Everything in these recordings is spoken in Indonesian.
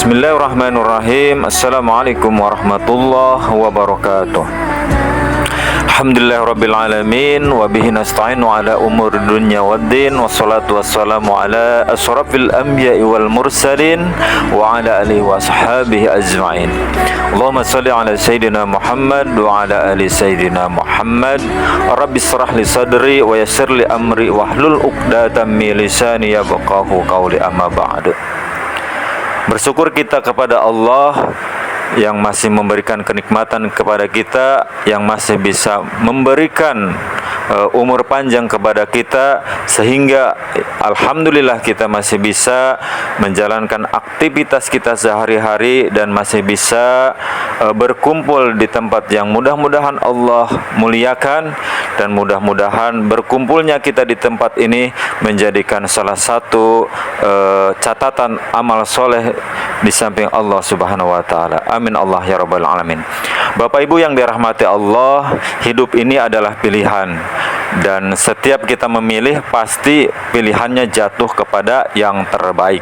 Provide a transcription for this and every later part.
Bismillahirrahmanirrahim. Assalamualaikum warahmatullahi wabarakatuh. Alhamdulillah rabbil alamin wa bihi nasta'inu ala umur dunya waddin, wassalatu wassalamu ala asrafil anbiya'i wal mursalin wa ala alihi wa ashabihi ajma'in. Allahumma salli ala sayyidina Muhammad wa ala ali sayyidina Muhammad. Rabbi israh li sadri wa yassir li amri wahlul 'uqdatam min lisani yafqahu qawli, amma ba'du. Bersyukur kita kepada Allah yang masih memberikan kenikmatan kepada kita, yang masih bisa memberikan umur panjang kepada kita, sehingga alhamdulillah kita masih bisa menjalankan aktivitas kita sehari-hari dan masih bisa berkumpul di tempat yang mudah-mudahan Allah muliakan, dan mudah-mudahan berkumpulnya kita di tempat ini menjadikan salah satu catatan amal soleh di samping Allah Subhanahu wa taala. Amin Allah ya rabbal alamin. Bapak Ibu yang dirahmati Allah, hidup ini adalah pilihan, dan setiap kita memilih pasti pilihannya jatuh kepada yang terbaik.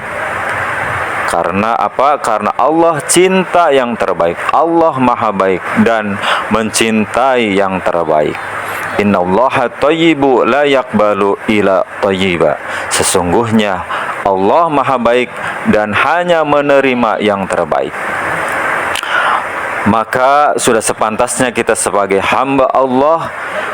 Karena apa? Karena Allah cinta yang terbaik. Allah maha baik dan mencintai yang terbaik. Innallaha thayyibu la yaqbalu illa thayyiba. Sesungguhnya Allah maha baik dan hanya menerima yang terbaik. Maka sudah sepantasnya kita sebagai hamba Allah,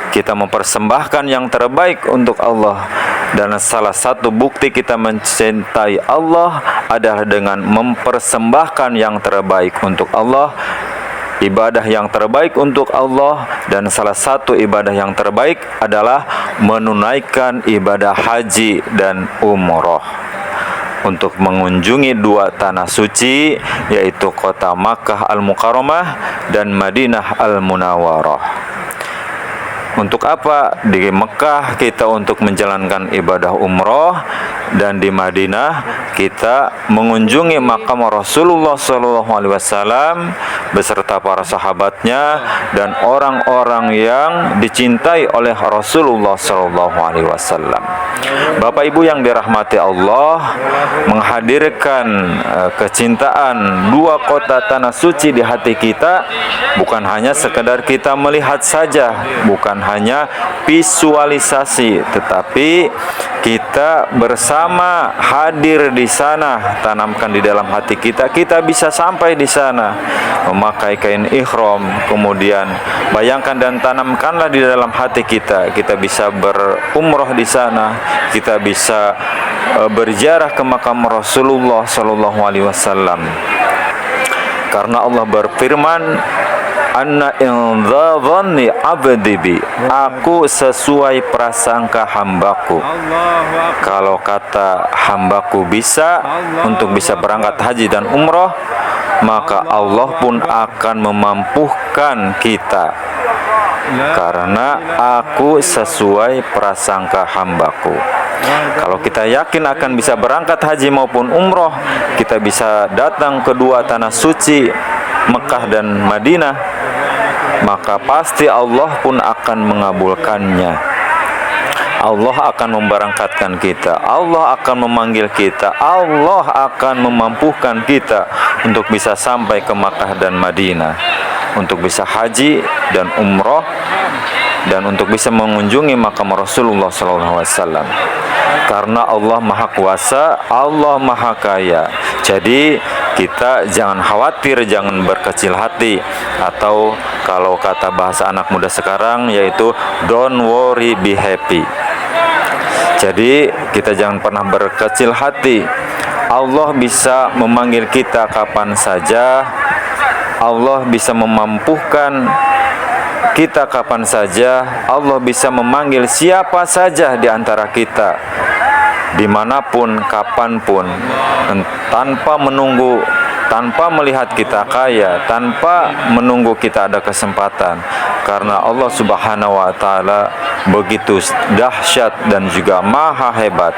kita mempersembahkan yang terbaik untuk Allah. Dan salah satu bukti kita mencintai Allah adalah dengan mempersembahkan yang terbaik untuk Allah, ibadah yang terbaik untuk Allah. Dan salah satu ibadah yang terbaik adalah menunaikan ibadah haji dan umroh, untuk mengunjungi dua tanah suci, yaitu kota Makkah Al-Mukarramah dan Madinah Al-Munawwarah. Untuk apa? Di Mekah kita untuk menjalankan ibadah umroh, dan di Madinah kita mengunjungi makam Rasulullah SAW beserta para sahabatnya dan orang-orang yang dicintai oleh Rasulullah SAW. Bapak Ibu yang dirahmati Allah, menghadirkan kecintaan dua kota tanah suci di hati kita bukan hanya sekedar kita melihat saja, bukan hanya visualisasi, tetapi kita bersama hadir di sana, tanamkan di dalam hati kita. Kita bisa sampai di sana memakai kain ihram, kemudian bayangkan dan tanamkanlah di dalam hati kita. Kita bisa berumroh di sana, kita bisa berziarah ke makam Rasulullah SAW. Karena Allah berfirman, Anna in dhanni abdi bi, aku sesuai prasangka hambaku. Kalau kata hambaku bisa untuk bisa berangkat haji dan umroh, maka Allah pun akan memampukan kita, karena aku sesuai prasangka hambaku. Kalau kita yakin akan bisa berangkat haji maupun umroh, kita bisa datang ke dua tanah suci Mekah dan Madinah, maka pasti Allah pun akan mengabulkannya. Allah akan memberangkatkan kita, Allah akan memanggil kita, Allah akan memampukan kita untuk bisa sampai ke Makkah dan Madinah, untuk bisa haji dan umroh, dan untuk bisa mengunjungi makam Rasulullah SAW. Karena Allah maha kuasa, Allah maha kaya. Jadi kita jangan khawatir, jangan berkecil hati, atau kalau kata bahasa anak muda sekarang yaitu don't worry, be happy. Jadi kita jangan pernah berkecil hati. Allah bisa memanggil kita kapan saja, Allah bisa memampukan kita kapan saja, Allah bisa memanggil siapa saja di antara kita, dimanapun, kapanpun, tanpa menunggu, tanpa melihat kita kaya, tanpa menunggu kita ada kesempatan. Karena Allah Subhanahu wa taala begitu dahsyat dan juga maha hebat.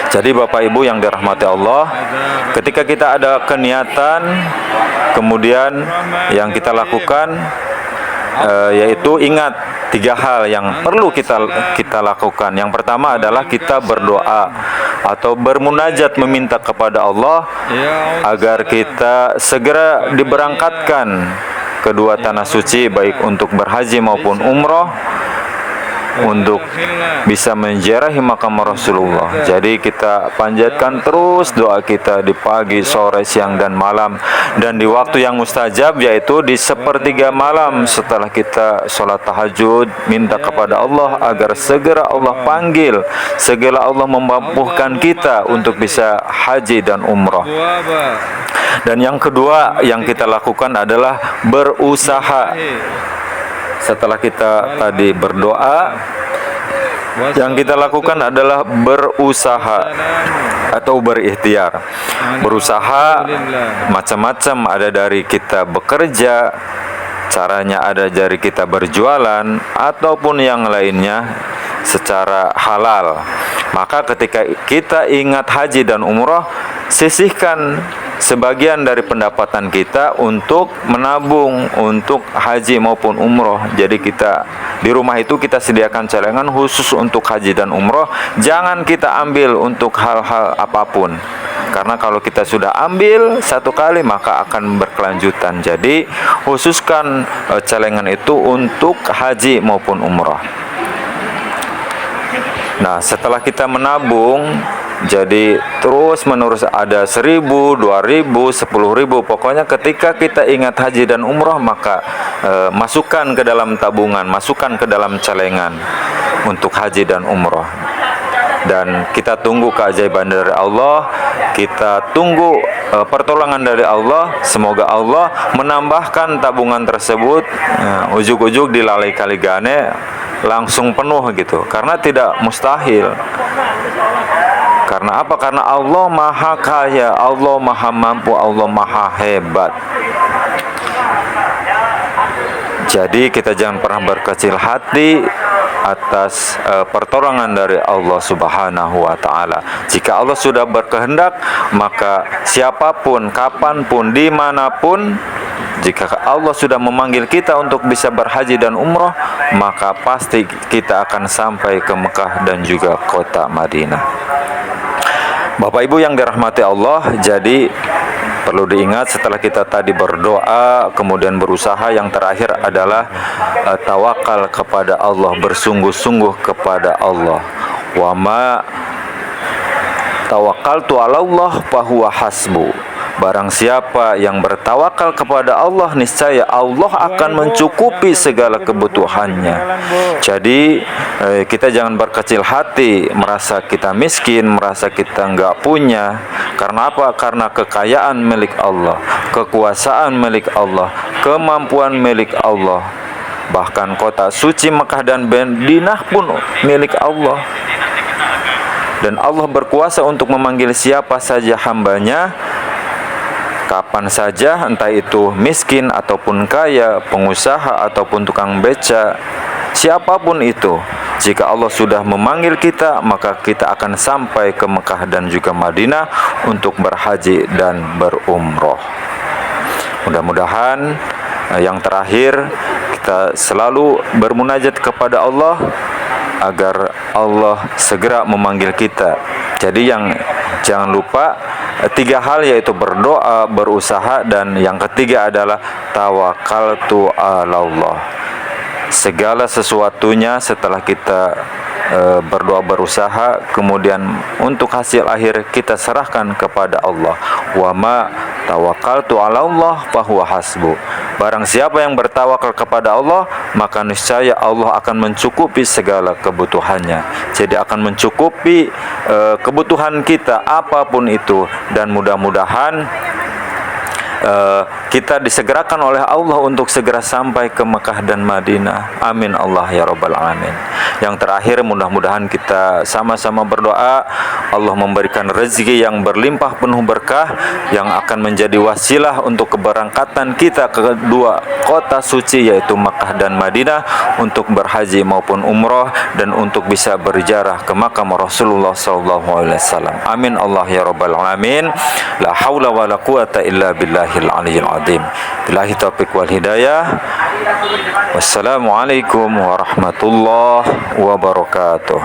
Jadi Bapak Ibu yang dirahmati Allah, ketika kita ada keniatan, kemudian yang kita lakukan yaitu ingat tiga hal yang perlu kita lakukan. Yang pertama adalah kita berdoa atau bermunajat meminta kepada Allah agar kita segera diberangkatkan kedua tanah suci, baik untuk berhaji maupun umroh, untuk bisa menziarahi makam Rasulullah. Jadi kita panjatkan terus doa kita di pagi, sore, siang, dan malam, dan di waktu yang mustajab, yaitu di sepertiga malam setelah kita sholat tahajud, minta kepada Allah agar segera Allah panggil, segera Allah memampukan kita untuk bisa haji dan umrah. Dan yang kedua yang kita lakukan adalah berusaha. Setelah kita tadi berdoa, yang kita lakukan adalah berusaha atau berikhtiar. Berusaha macam-macam, ada dari kita bekerja, caranya ada dari kita berjualan, ataupun yang lainnya secara halal. Maka ketika kita ingat haji dan umrah, sisihkan sebagian dari pendapatan kita untuk menabung untuk haji maupun umroh. Jadi kita di rumah itu kita sediakan celengan khusus untuk haji dan umroh. Jangan kita ambil untuk hal-hal apapun, karena kalau kita sudah ambil satu kali maka akan berkelanjutan. Jadi khususkan celengan itu untuk haji maupun umroh. Nah, setelah kita menabung, jadi terus menerus ada 1.000, 2.000, 10.000. Pokoknya ketika kita ingat haji dan umrah, maka masukkan ke dalam tabungan, masukkan ke dalam celengan untuk haji dan umrah. Dan kita tunggu keajaiban dari Allah, kita tunggu pertolongan dari Allah. Semoga Allah menambahkan tabungan tersebut, ujuk-ujuk dilalai kali gane langsung penuh gitu, karena tidak mustahil. Karena apa? Karena Allah maha kaya, Allah maha mampu, Allah maha hebat. Jadi kita jangan pernah berkecil hati atas pertolongan dari Allah Subhanahu wa Ta'ala. Jika Allah sudah berkehendak, maka siapapun, kapanpun, dimanapun, jika Allah sudah memanggil kita untuk bisa berhaji dan umrah, maka pasti kita akan sampai ke Mekah dan juga kota Madinah. Bapak Ibu yang dirahmati Allah, jadi perlu diingat setelah kita tadi berdoa, kemudian berusaha, yang terakhir adalah tawakal kepada Allah, bersungguh-sungguh kepada Allah. Wa ma tawakkaltu 'ala Allah fa huwa hasbu. Barang siapa yang bertawakal kepada Allah, niscaya Allah akan mencukupi segala kebutuhannya. Jadi kita jangan berkecil hati, merasa kita miskin, merasa kita enggak punya. Karena apa? Karena kekayaan milik Allah, kekuasaan milik Allah, kemampuan milik Allah. Bahkan kota suci Mekah dan Madinah pun milik Allah. Dan Allah berkuasa untuk memanggil siapa saja hambanya, kapan saja, entah itu miskin ataupun kaya, pengusaha ataupun tukang beca, siapapun itu. Jika Allah sudah memanggil kita, maka kita akan sampai ke Mekah dan juga Madinah untuk berhaji dan berumroh. Mudah-mudahan yang terakhir, kita selalu bermunajat kepada Allah agar Allah segera memanggil kita. Jadi jangan lupa 3 hal, yaitu berdoa, berusaha, dan yang ketiga adalah tawakkaltu 'ala Allah. Segala sesuatunya setelah kita berdoa, berusaha, kemudian untuk hasil akhir kita serahkan kepada Allah. Wa ma tawakkaltu 'ala Allah fa huwa hasbu. Barang siapa yang bertawakal kepada Allah, maka niscaya Allah akan mencukupi segala kebutuhannya. Jadi akan mencukupi kebutuhan kita apapun itu, dan mudah-mudahan kita disegerakan oleh Allah untuk segera sampai ke Mekah dan Madinah. Amin Allah ya Rabbal Alamin. Yang terakhir, mudah-mudahan kita sama-sama berdoa Allah memberikan rezeki yang berlimpah penuh berkah, yang akan menjadi wasilah untuk keberangkatan kita ke kedua kota suci, yaitu Mekah dan Madinah, untuk berhaji maupun umroh, dan untuk bisa berziarah ke makam Rasulullah SAW. Amin Allah ya Rabbal Alamin. La haula wa la quwata illa billahil aliyyil adzim. azim. Billahi taufiq wal hidayah. Wassalamualaikum warahmatullahi wabarakatuh.